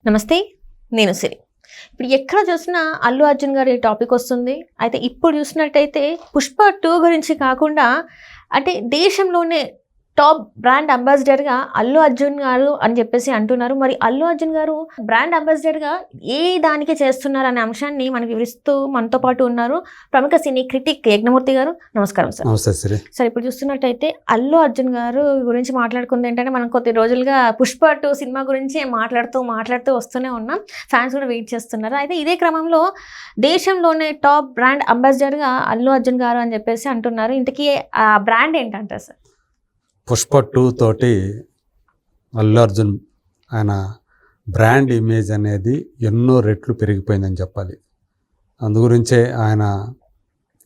నమస్తే, నేను సిరి. ఇప్పుడు ఎక్కడ చూసినా అల్లు అర్జున్ గారి టాపిక్ వస్తుంది. అయితే ఇప్పుడు చూసినట్టయితే పుష్ప 2 గురించి కాకుండా అంటే దేశంలోనే టాప్ బ్రాండ్ అంబాసిడర్గా అల్లు అర్జున్ గారు అని చెప్పేసి అంటున్నారు. మరి అల్లు అర్జున్ గారు బ్రాండ్ అంబాసిడర్గా ఏ దానికి చేస్తున్నారు అనే అంశాన్ని మనకి వివరిస్తూ మనతో పాటు ఉన్నారు ప్రముఖ సినీ క్రిటిక్ యజ్ఞమూర్తి గారు. నమస్కారం సార్. నమస్తే సిరి. సార్, ఇప్పుడు చూస్తున్నట్టయితే అల్లు అర్జున్ గారు గురించి మాట్లాడుకుంది ఏంటంటే మనం కొద్ది రోజులుగా పుష్ప 2 సినిమా గురించి మాట్లాడుతూ వస్తూనే ఉన్నాం. ఫ్యాన్స్ కూడా వెయిట్ చేస్తున్నారు. అయితే ఇదే క్రమంలో దేశంలోనే టాప్ బ్రాండ్ అంబాసిడర్గా అల్లు అర్జున్ గారు అని చెప్పేసి అంటున్నారు. ఇంతకీ ఆ బ్రాండ్ ఏంటంటారు సార్? పుష్ప 2 తోటి అల్లు అర్జున్ ఆయన బ్రాండ్ ఇమేజ్ అనేది ఎన్నో రెట్లు పెరిగిపోయిందని చెప్పాలి. అందుగురించే ఆయన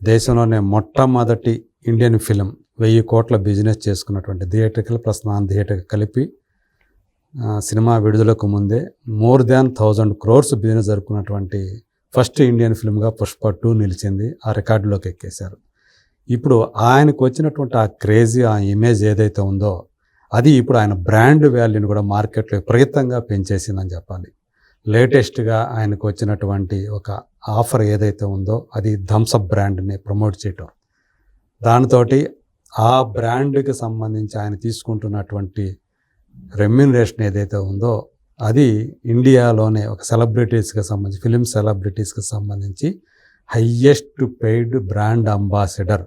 దేశంలోనే మొట్టమొదటి ఇండియన్ ఫిలిం 1000 కోట్ల బిజినెస్ చేసుకున్నటువంటి థియేటర్కల్ ప్లస్ నాన్ థియేటర్ కలిపి సినిమా విడుదలకు ముందే మోర్ దాన్ 1000 crores బిజినెస్ జరుపుకున్నటువంటి ఫస్ట్ ఇండియన్ ఫిల్మ్గా పుష్ప 2 నిలిచింది. ఆ రికార్డులోకి ఎక్కేశారు. ఇప్పుడు ఆయనకు వచ్చినటువంటి ఆ క్రేజీ ఆ ఇమేజ్ ఏదైతే ఉందో అది ఇప్పుడు ఆయన బ్రాండ్ వాల్యూని కూడా మార్కెట్లో విపరీతంగా పెంచేసిందని చెప్పాలి. లేటెస్ట్గా ఆయనకు వచ్చినటువంటి ఒక ఆఫర్ ఏదైతే ఉందో అది థమ్సప్ బ్రాండ్ని ప్రమోట్ చేయటం, దానితోటి ఆ బ్రాండ్కి సంబంధించి ఆయన తీసుకుంటున్నటువంటి రెమ్యూనరేషన్ ఏదైతే ఉందో అది ఇండియాలోనే ఒక సెలబ్రిటీస్కి సంబంధించి ఫిలిం సెలబ్రిటీస్కి సంబంధించి హయ్యెస్ట్ పెయిడ్ బ్రాండ్ అంబాసిడర్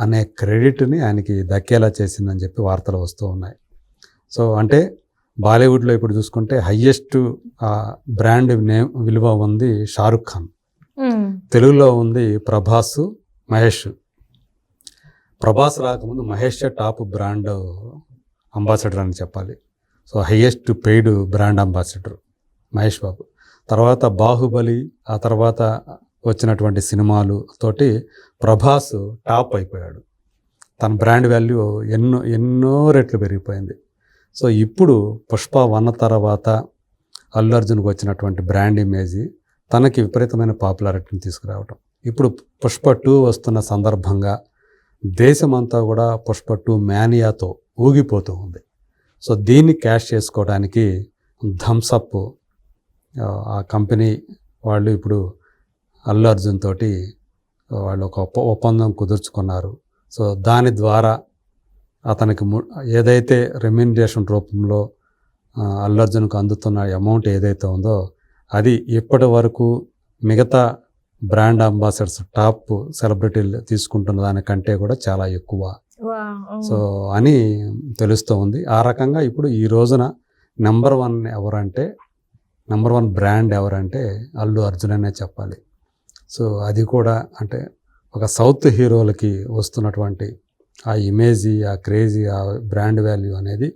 అనే క్రెడిట్ని ఆయనకి దక్కేలా చేసిందని చెప్పి వార్తలు వస్తూ ఉన్నాయి. సో అంటే బాలీవుడ్లో ఇప్పుడు చూసుకుంటే హయ్యెస్ట్ బ్రాండ్ నేమ్ విలువ ఉంది షారుఖ్ ఖాన్, తెలుగులో ఉంది ప్రభాస్, మహేష్. ప్రభాస్ రాకముందు మహేష్ టాప్ బ్రాండ్ అంబాసిడర్ అని చెప్పాలి. So highest paid brand ambassador Mahesh Babu. తర్వాత బాహుబలి, ఆ తర్వాత వచ్చినటువంటి సినిమాలు తోటి ప్రభాస్ టాప్ అయిపోయాడు. తన బ్రాండ్ వాల్యూ ఎన్నో రెట్లు పెరిగిపోయింది. సో ఇప్పుడు పుష్ప 1 తర్వాత అల్లు అర్జున్కి వచ్చినటువంటి బ్రాండ్ ఇమేజ్ తనకి విపరీతమైన పాపులారిటీని తీసుకురావటం. ఇప్పుడు పుష్ప 2 వస్తున్న సందర్భంగా దేశమంతా కూడా పుష్ప 2 మేనియాతో ఊగిపోతూ ఉంది. సో దీన్ని క్యాష్ చేసుకోవడానికి థమ్సప్ ఆ కంపెనీ వాళ్ళు ఇప్పుడు అల్లు అర్జున్ తోటి వాళ్ళు ఒక ఒప్పందం కుదుర్చుకున్నారు. సో దాని ద్వారా అతనికి ఏదైతే రెమ్యూనరేషన్ రూపంలో అల్లు అర్జున్కు అందుతున్న అమౌంట్ ఏదైతే ఉందో అది ఇప్పటి వరకు మిగతా బ్రాండ్ అంబాసిడర్స్ టాప్ సెలబ్రిటీలు తీసుకుంటున్న దానికంటే కూడా చాలా ఎక్కువ సో అని తెలుస్తూ ఉంది. ఆ రకంగా ఇప్పుడు ఈ రోజున నెంబర్ 1 బ్రాండ్ ఎవరంటే అల్లు అర్జున్ అనే చెప్పాలి. సో అది కూడా అంటే ఒక సౌత్ హీరోలకి వస్తున్నటువంటి ఆ ఇమేజీ, ఆ క్రేజీ, ఆ బ్రాండ్ వాల్యూ అనేది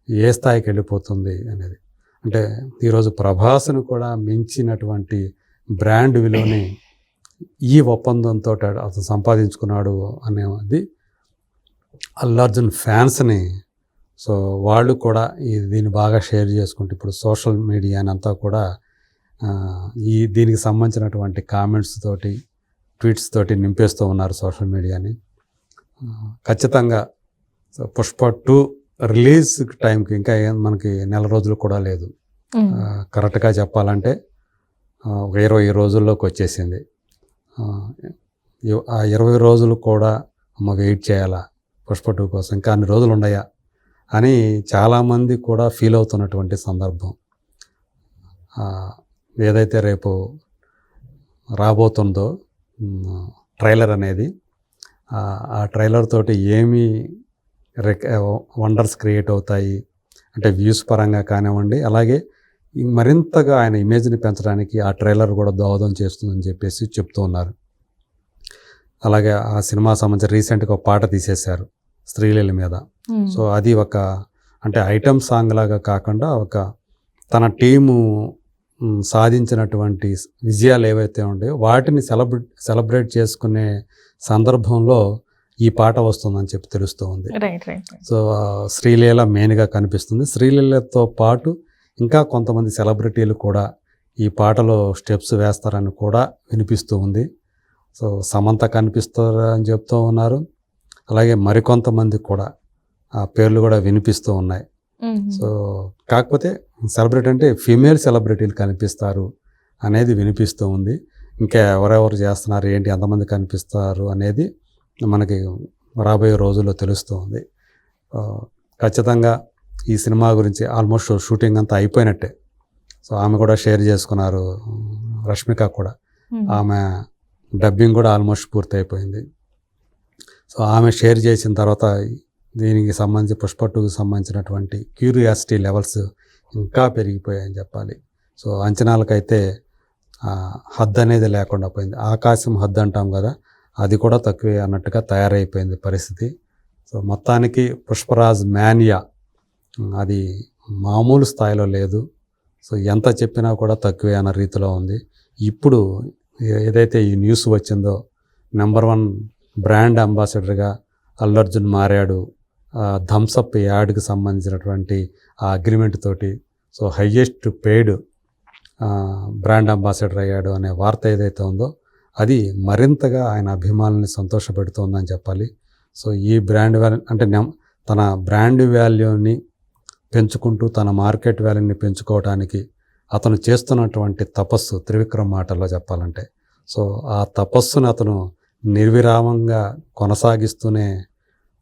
ఏ స్థాయికి వెళ్ళిపోతుంది అనేది అంటే ఈరోజు ప్రభాస్ను కూడా మించినటువంటి బ్రాండ్ విలువని ఈ ఒప్పందంతో అతను సంపాదించుకున్నాడు అనేది అల్లు అర్జున్ ఫ్యాన్స్ని సో వాళ్ళు కూడా దీన్ని బాగా షేర్ చేసుకుంటూ ఇప్పుడు సోషల్ మీడియాని అంతా కూడా దీనికి సంబంధించినటువంటి కామెంట్స్ తోటి ట్వీట్స్ తోటి నింపేస్తూ ఉన్నారు సోషల్ మీడియాని. ఖచ్చితంగా పుష్ప 2 రిలీజ్ టైంకి ఇంకా మనకి నెల రోజులు కూడా లేదు. కరెక్ట్గా చెప్పాలంటే ఒక 20 రోజుల్లోకి వచ్చేసింది. ఆ 20 రోజులు కూడా వెయిట్ చేయాలా పుష్ప 2 కోసం, ఇంకా అన్ని రోజులు ఉన్నాయా అని చాలామంది కూడా ఫీల్ అవుతున్నటువంటి సందర్భం. ఏదైతే రేపు రాబోతుందో ట్రైలర్ అనేది ఆ ట్రైలర్ తోటి ఏమి వండర్స్ క్రియేట్ అవుతాయి అంటే వ్యూస్ పరంగా కానివ్వండి, అలాగే మరింతగా ఆయన ఇమేజ్ని పెంచడానికి ఆ ట్రైలర్ కూడా దోహదం చేస్తుందని చెప్పేసి చెప్తూ ఉన్నారు. అలాగే ఆ సినిమా సంబంధించి రీసెంట్గా ఒక పాట తీసేశారు స్త్రీలీల మీద. సో అది ఒక అంటే ఐటమ్ సాంగ్ లాగా కాకుండా ఒక తన టీము సాధించినటువంటి విజయాలు ఏవైతే ఉన్నాయో వాటిని సెలబ్రేట్ చేసుకునే సందర్భంలో ఈ పాట వస్తుందని చెప్పి తెలుస్తూ ఉంది. సో శ్రీలీల మెయిన్గా కనిపిస్తుంది. శ్రీలీలతో పాటు ఇంకా కొంతమంది సెలబ్రిటీలు కూడా ఈ పాటలో స్టెప్స్ వేస్తారని కూడా వినిపిస్తూ ఉంది. సో సమంత కనిపిస్తారని చెప్తూ ఉన్నారు. అలాగే మరికొంతమంది కూడా ఆ పేర్లు కూడా వినిపిస్తూ ఉన్నాయి. సో కాకపోతే సెలబ్రిటీ అంటే ఫీమేల్ సెలబ్రిటీలు కనిపిస్తారు అనేది వినిపిస్తూ ఉంది. ఇంకా ఎవరెవరు చేస్తున్నారు ఏంటి ఎంతమంది కనిపిస్తారు అనేది మనకి రాబోయే రోజుల్లో తెలుస్తూ ఉంది. ఖచ్చితంగా ఈ సినిమా గురించి ఆల్మోస్ట్ షూటింగ్ అంతా అయిపోయినట్టే. సో ఆమె కూడా షేర్ చేసుకున్నారు, రష్మిక కూడా. ఆమె డబ్బింగ్ కూడా ఆల్మోస్ట్ పూర్తి అయిపోయింది. సో ఆమె షేర్ చేసిన తర్వాత దీనికి సంబంధించి పుష్ప 2కి సంబంధించినటువంటి క్యూరియాసిటీ లెవెల్స్ ఇంకా పెరిగిపోయాయని చెప్పాలి. సో అంచనాలకైతే హద్దు అనేది లేకుండా పోయింది. ఆకాశం హద్దు అంటాం కదా, అది కూడా తక్కువే అన్నట్టుగా తయారైపోయింది పరిస్థితి. సో మొత్తానికి పుష్పరాజ్ మ్యానియా అది మామూలు స్థాయిలో లేదు. సో ఎంత చెప్పినా కూడా తక్కువే అన్న రీతిలో ఉంది. ఇప్పుడు ఏదైతే ఈ న్యూస్ వచ్చిందో, నెంబర్ 1 బ్రాండ్ అంబాసిడర్గా అల్లు అర్జున్ మారాడు, థమ్సప్ యాడ్కి సంబంధించినటువంటి ఆ అగ్రిమెంట్ తోటి. So highest paid brand ambassador అయ్యాడు అనే వార్త ఏదైతే ఉందో అది మరింతగా ఆయన అభిమానుల్ని సంతోషపెడుతోందని చెప్పాలి. సో ఈ బ్రాండ్ వాల్యూ అంటే తన బ్రాండ్ వాల్యూని పెంచుకుంటూ తన మార్కెట్ వాల్యూని పెంచుకోవడానికి అతను చేస్తున్నటువంటి తపస్సు త్రివిక్రమ్ మాటల్లో చెప్పాలంటే. సో ఆ తపస్సును అతను నిర్విరామంగా కొనసాగిస్తూనే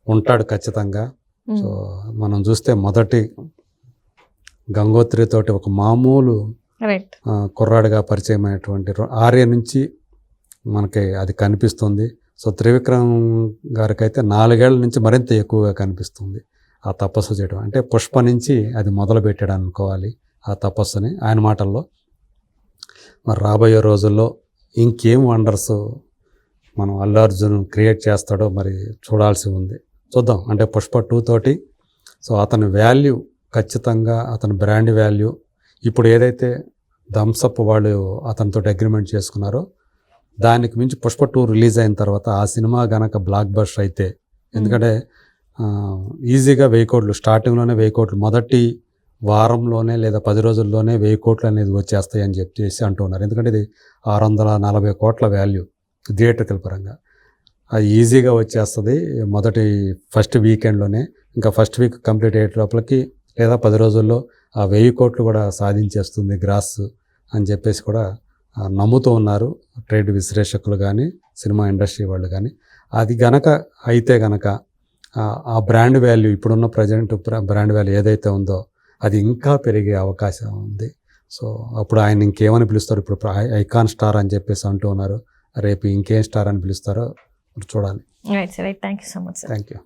ఉంటాడు ఖచ్చితంగా. సో మనం చూస్తే మొదటి గంగోత్రి తోటి ఒక మామూలు కుర్రాడిగా పరిచయం అయినటువంటి ఆర్య నుంచి మనకి అది కనిపిస్తుంది. సో త్రివిక్రమ్ గారికి అయితే 4 ఏళ్ల నుంచి మరింత ఎక్కువగా కనిపిస్తుంది ఆ తపస్సు చేయడం. అంటే పుష్ప నుంచి అది మొదలు పెట్టాడు అనుకోవాలి ఆ తపస్సుని ఆయన మాటల్లో. మరి రాబోయే రోజుల్లో ఇంకేం వండర్స్ మనం అల్లు అర్జున్ క్రియేట్ చేస్తాడో మరి చూడాల్సి ఉంది. చూద్దాం. అంటే పుష్ప 2 తోటి సో అతని వాల్యూ ఖచ్చితంగా, అతని బ్రాండ్ వాల్యూ ఇప్పుడు ఏదైతే థమ్సప్ వాళ్ళు అతనితో అగ్రిమెంట్ చేసుకున్నారో దానికి మించి పుష్ప 2 రిలీజ్ అయిన తర్వాత ఆ సినిమా గనక బ్లాక్ బస్టర్ అయితే, ఎందుకంటే ఈజీగా 1000 కోట్లు స్టార్టింగ్లోనే 1000 కోట్లు మొదటి వారంలోనే లేదా 10 రోజుల్లోనే 1000 కోట్లు అనేది వచ్చేస్తాయి అని చెప్పేసి అంటున్నారు. ఎందుకంటే ఇది 640 కోట్ల వాల్యూ థియేటర్కల్ పరంగా. అది ఈజీగా వచ్చేస్తుంది మొదటి ఫస్ట్ వీకెండ్లోనే. ఇంకా ఫస్ట్ వీక్ కంప్లీట్ అయ్యే లోపలికి లేదా 10 రోజుల్లో ఆ 1000 కోట్లు కూడా సాధించేస్తుంది గ్రాస్ అని చెప్పేసి కూడా నమ్ముతూ ఉన్నారు ట్రేడ్ విశ్లేషకులు కానీ సినిమా ఇండస్ట్రీ వాళ్ళు కానీ. అది గనక అయితే గనక ఆ బ్రాండ్ వాల్యూ ఇప్పుడున్న ప్రజెంట్ బ్రాండ్ వాల్యూ ఏదైతే ఉందో అది ఇంకా పెరిగే అవకాశం ఉంది. సో అప్పుడు ఆయన ఇంకేమని పిలుస్తారు, ఇప్పుడు ఐకాన్ స్టార్ అని చెప్పేసి అంటూ ఉన్నారు. రేపు ఇంకేం స్టార్ అని పిలుస్తారో చూడాలి. Right sir, thank you so much sir. Thank you.